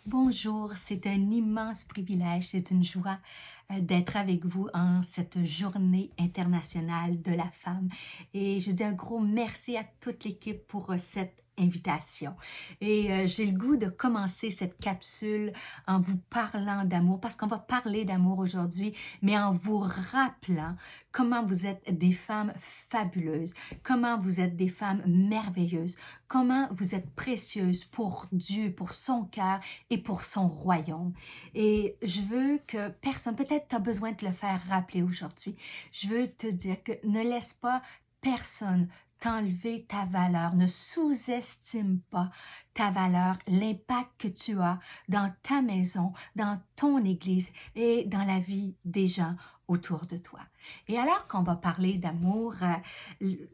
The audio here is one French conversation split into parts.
Bonjour, c'est un immense privilège, c'est une joie d'être avec vous en cette journée internationale de la femme. Et je dis un gros merci à toute l'équipe pour cette invitation. Et j'ai le goût de commencer cette capsule en vous parlant d'amour, parce qu'on va parler d'amour aujourd'hui, mais en vous rappelant comment vous êtes des femmes fabuleuses, comment vous êtes des femmes merveilleuses, comment vous êtes précieuses pour Dieu, pour son cœur et pour son royaume. Et je veux que personne, peut-être tu as besoin de te le faire rappeler aujourd'hui, je veux te dire que ne laisse pas personne t'enlever ta valeur, ne sous-estime pas ta valeur, l'impact que tu as dans ta maison, dans ton église et dans la vie des gens autour de toi. Et alors qu'on va parler d'amour,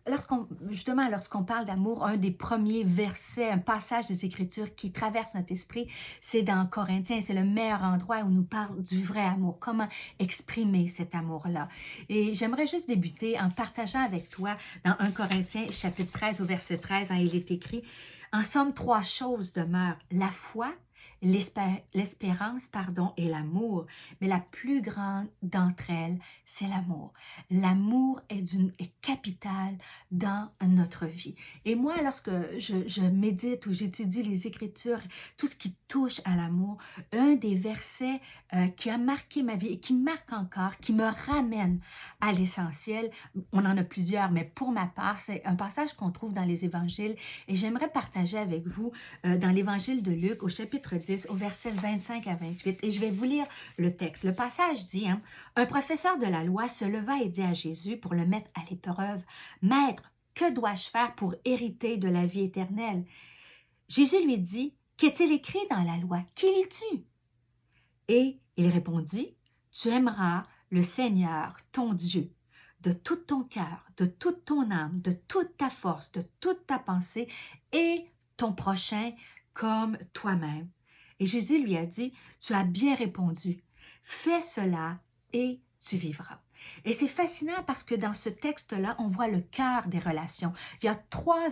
lorsqu'on parle d'amour, un des premiers versets, un passage des Écritures qui traverse notre esprit, c'est dans Corinthiens. C'est le meilleur endroit où on nous parle du vrai amour, comment exprimer cet amour-là. Et j'aimerais juste débuter en partageant avec toi dans 1 Corinthiens chapitre 13 au verset 13, il est écrit: En somme, trois choses demeurent: la foi, l'espérance, et l'amour. Mais la plus grande d'entre elles, c'est l'amour. L'amour est capital dans notre vie. Et moi, lorsque je médite ou j'étudie les Écritures, tout ce qui touche à l'amour, un des versets qui a marqué ma vie et qui marque encore, qui me ramène à l'essentiel, on en a plusieurs, mais pour ma part, c'est un passage qu'on trouve dans les Évangiles et j'aimerais partager avec vous dans l'Évangile de Luc au chapitre 10, au verset 25 à 28, et je vais vous lire le texte. Le passage dit, Un professeur de la loi se leva et dit à Jésus pour le mettre à l'épreuve, Maître, que dois-je faire pour hériter de la vie éternelle? Jésus lui dit, Qu'est-il écrit dans la loi? Qui lis-tu? Et il répondit, Tu aimeras le Seigneur, ton Dieu, de tout ton cœur, de toute ton âme, de toute ta force, de toute ta pensée, et ton prochain comme toi-même. Et Jésus lui a dit, Tu as bien répondu, fais cela et tu vivras. Et c'est fascinant parce que dans ce texte-là, on voit le cœur des relations. Il y a trois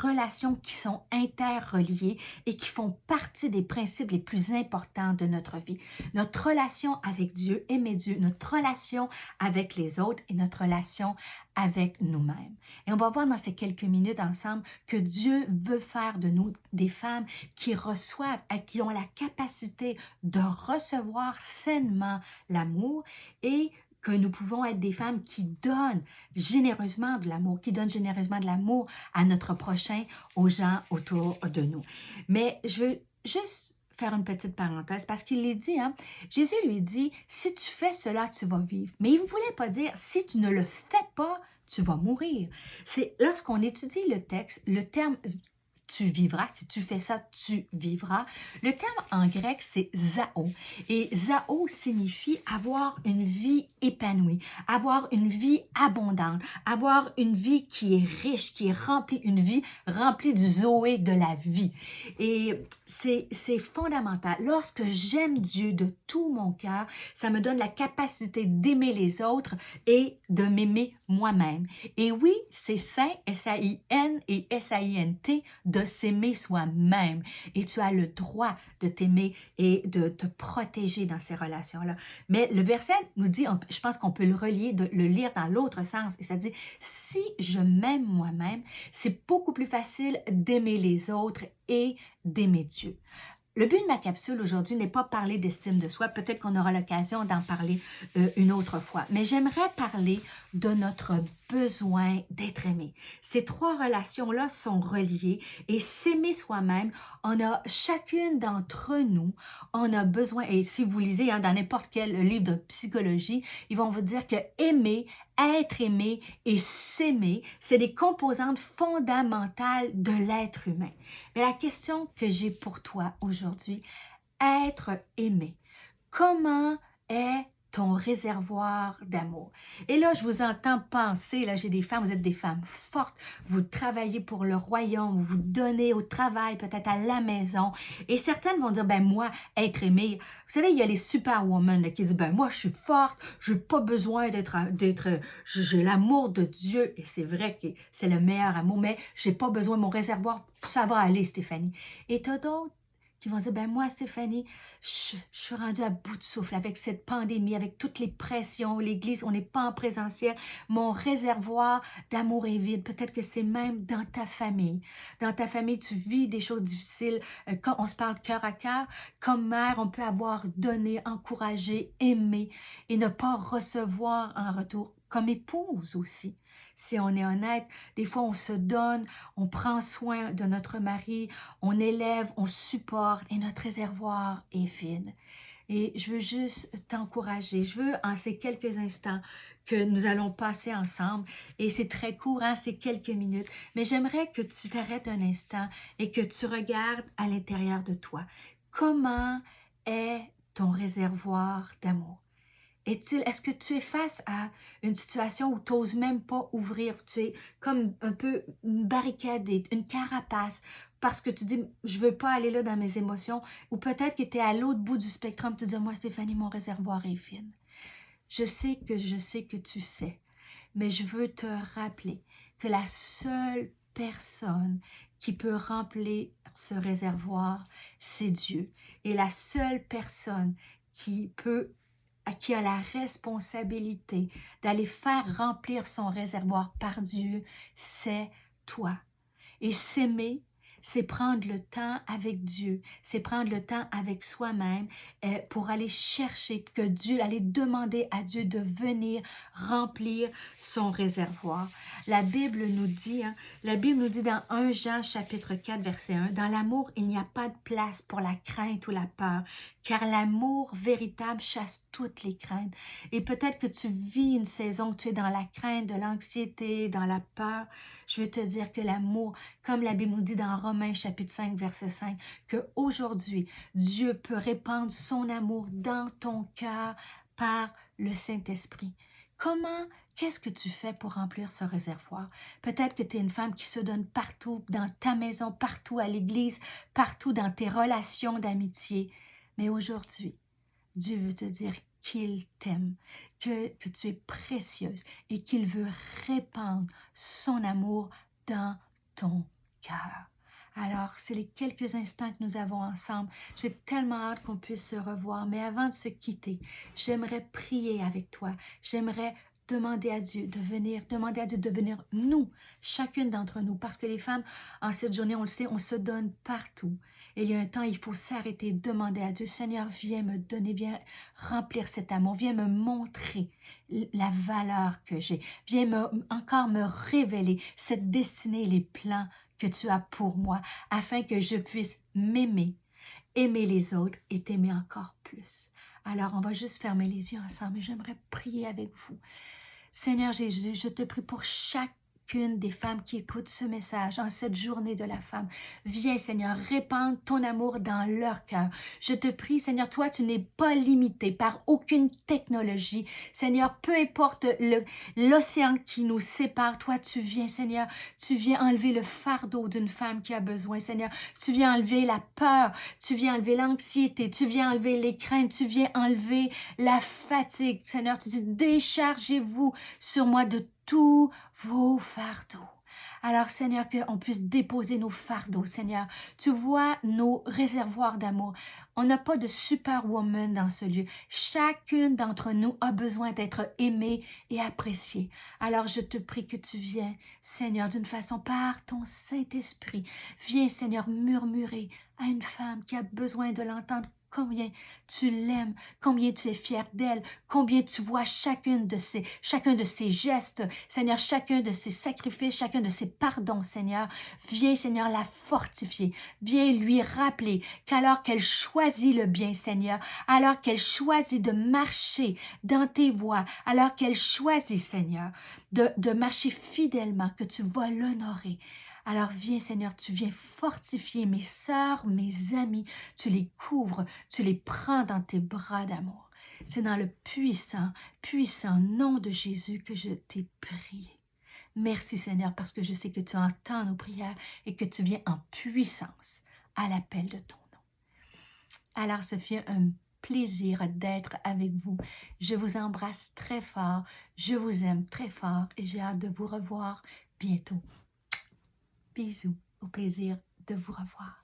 relations qui sont interreliées et qui font partie des principes les plus importants de notre vie. Notre relation avec Dieu, aimer Dieu, notre relation avec les autres et notre relation avec nous-mêmes. Et on va voir dans ces quelques minutes ensemble que Dieu veut faire de nous des femmes qui reçoivent, qui ont la capacité de recevoir sainement l'amour et que nous pouvons être des femmes qui donnent généreusement de l'amour, qui donnent généreusement de l'amour à notre prochain, aux gens autour de nous. Mais je veux juste faire une petite parenthèse parce qu'il est dit, Jésus lui dit, si tu fais cela, tu vas vivre. Mais il ne voulait pas dire, si tu ne le fais pas, tu vas mourir. C'est lorsqu'on étudie le texte, le terme tu vivras, si tu fais ça, tu vivras. Le terme en grec, c'est zao. Et zao signifie avoir une vie épanouie, avoir une vie abondante, avoir une vie qui est riche, qui est remplie, une vie remplie du zoé de la vie. Et c'est fondamental. Lorsque j'aime Dieu de tout mon cœur, ça me donne la capacité d'aimer les autres et de m'aimer moi-même. Et oui, c'est sain, S-A-I-N et S-A-I-N-T, de s'aimer soi-même. Et tu as le droit de t'aimer et de te protéger dans ces relations-là. Mais le verset nous dit, je pense qu'on peut le relier, de le lire dans l'autre sens. Et ça dit, si je m'aime moi-même, c'est beaucoup plus facile d'aimer les autres et d'aimer Dieu. Le but de ma capsule aujourd'hui n'est pas parler d'estime de soi, peut-être qu'on aura l'occasion d'en parler une autre fois, mais j'aimerais parler de notre besoin d'être aimé. Ces trois relations-là sont reliées et s'aimer soi-même, on a chacune d'entre nous, on a besoin, et si vous lisez dans n'importe quel livre de psychologie, ils vont vous dire que aimer, être aimé et s'aimer, c'est des composantes fondamentales de l'être humain. Mais la question que j'ai pour toi aujourd'hui, être aimé, comment est ton réservoir d'amour? Et là, je vous entends penser, là, j'ai des femmes, vous êtes des femmes fortes, vous travaillez pour le royaume, vous donnez au travail, peut-être à la maison, et certaines vont dire, ben moi, être aimée, vous savez, il y a les superwomen là, qui disent, ben moi, je suis forte, je n'ai pas besoin j'ai l'amour de Dieu, et c'est vrai que c'est le meilleur amour, mais j'ai pas besoin, mon réservoir, ça va aller, Stéphanie. Et t'as d'autres qui vont dire, ben moi, Stéphanie, je suis rendue à bout de souffle avec cette pandémie, avec toutes les pressions, l'Église, on n'est pas en présentiel, mon réservoir d'amour est vide. Peut-être que c'est même dans ta famille. Dans ta famille, tu vis des choses difficiles. Quand on se parle cœur à cœur, comme mère, on peut avoir donné, encouragé, aimé et ne pas recevoir en retour. Comme épouse aussi. Si on est honnête, des fois on se donne, on prend soin de notre mari, on élève, on supporte et notre réservoir est vide. Et je veux juste t'encourager. Je veux, en ces quelques instants que nous allons passer ensemble, et c'est très court, hein, c'est quelques minutes, mais j'aimerais que tu t'arrêtes un instant et que tu regardes à l'intérieur de toi. Comment est ton réservoir d'amour? Est-ce que tu es face à une situation où tu n'oses même pas ouvrir, tu es comme un peu barricadé, une carapace, parce que tu dis, je veux pas aller là dans mes émotions, ou peut-être que tu es à l'autre bout du spectrum, tu dis, moi Stéphanie, mon réservoir est vide. Je sais que tu sais, mais je veux te rappeler que la seule personne qui peut remplir ce réservoir, c'est Dieu. Et la seule personne qui a la responsabilité d'aller faire remplir son réservoir par Dieu, c'est toi. Et s'aimer, c'est prendre le temps avec Dieu, c'est prendre le temps avec soi-même pour aller chercher que Dieu, aller demander à Dieu de venir remplir son réservoir. La Bible nous dit dans 1 Jean chapitre 4 verset 1, « Dans l'amour, il n'y a pas de place pour la crainte ou la peur, car l'amour véritable chasse toutes les craintes. » Et peut-être que tu vis une saison où tu es dans la crainte, de l'anxiété, dans la peur. Je veux te dire que l'amour, comme la Bible nous dit dans Romains chapitre 5 verset 5, qu'aujourd'hui, Dieu peut répandre son amour dans ton cœur par le Saint-Esprit. Qu'est-ce que tu fais pour remplir ce réservoir? Peut-être que tu es une femme qui se donne partout, dans ta maison, partout à l'église, partout dans tes relations d'amitié. Mais aujourd'hui, Dieu veut te dire qu'il t'aime, que tu es précieuse et qu'il veut répandre son amour dans ton cœur. Alors, c'est les quelques instants que nous avons ensemble. J'ai tellement hâte qu'on puisse se revoir, mais avant de se quitter, j'aimerais prier avec toi. J'aimerais demander à Dieu de venir nous, chacune d'entre nous, parce que les femmes, en cette journée, on le sait, on se donne partout. Et il y a un temps, il faut s'arrêter, demander à Dieu, Seigneur, viens me donner, viens remplir cet amour, viens me montrer la valeur que j'ai, viens encore me révéler cette destinée, les plans que tu as pour moi, afin que je puisse m'aimer, aimer les autres et t'aimer encore plus. Alors, on va juste fermer les yeux ensemble et j'aimerais prier avec vous. Seigneur Jésus, je te prie pour chacune des femmes qui écoutent ce message en cette journée de la femme. Viens, Seigneur, répandre ton amour dans leur cœur. Je te prie, Seigneur, toi, tu n'es pas limité par aucune technologie. Seigneur, peu importe l'océan qui nous sépare, toi, tu viens, Seigneur, tu viens enlever le fardeau d'une femme qui a besoin, Seigneur. Tu viens enlever la peur, tu viens enlever l'anxiété, tu viens enlever les craintes, tu viens enlever la fatigue. Seigneur, tu dis, déchargez-vous sur moi de tous vos fardeaux. Alors, Seigneur, qu'on puisse déposer nos fardeaux, Seigneur. Tu vois nos réservoirs d'amour. On n'a pas de superwoman dans ce lieu. Chacune d'entre nous a besoin d'être aimée et appréciée. Alors, je te prie que tu viennes, Seigneur, d'une façon par ton Saint-Esprit. Viens, Seigneur, murmurer à une femme qui a besoin de l'entendre. Combien tu l'aimes, combien tu es fier d'elle, combien tu vois chacun de ses gestes, Seigneur, chacun de ses sacrifices, chacun de ses pardons, Seigneur. Viens, Seigneur, la fortifier. Viens lui rappeler qu'alors qu'elle choisit le bien, Seigneur, alors qu'elle choisit de marcher dans tes voies, alors qu'elle choisit, Seigneur, de marcher fidèlement, que tu vas l'honorer. Alors viens, Seigneur, tu viens fortifier mes sœurs, mes amis, tu les couvres, tu les prends dans tes bras d'amour. C'est dans le puissant, puissant nom de Jésus que je t'ai prié. Merci, Seigneur, parce que je sais que tu entends nos prières et que tu viens en puissance à l'appel de ton nom. Alors, ce fut un plaisir d'être avec vous. Je vous embrasse très fort, je vous aime très fort et j'ai hâte de vous revoir bientôt. Bisous, au plaisir de vous revoir.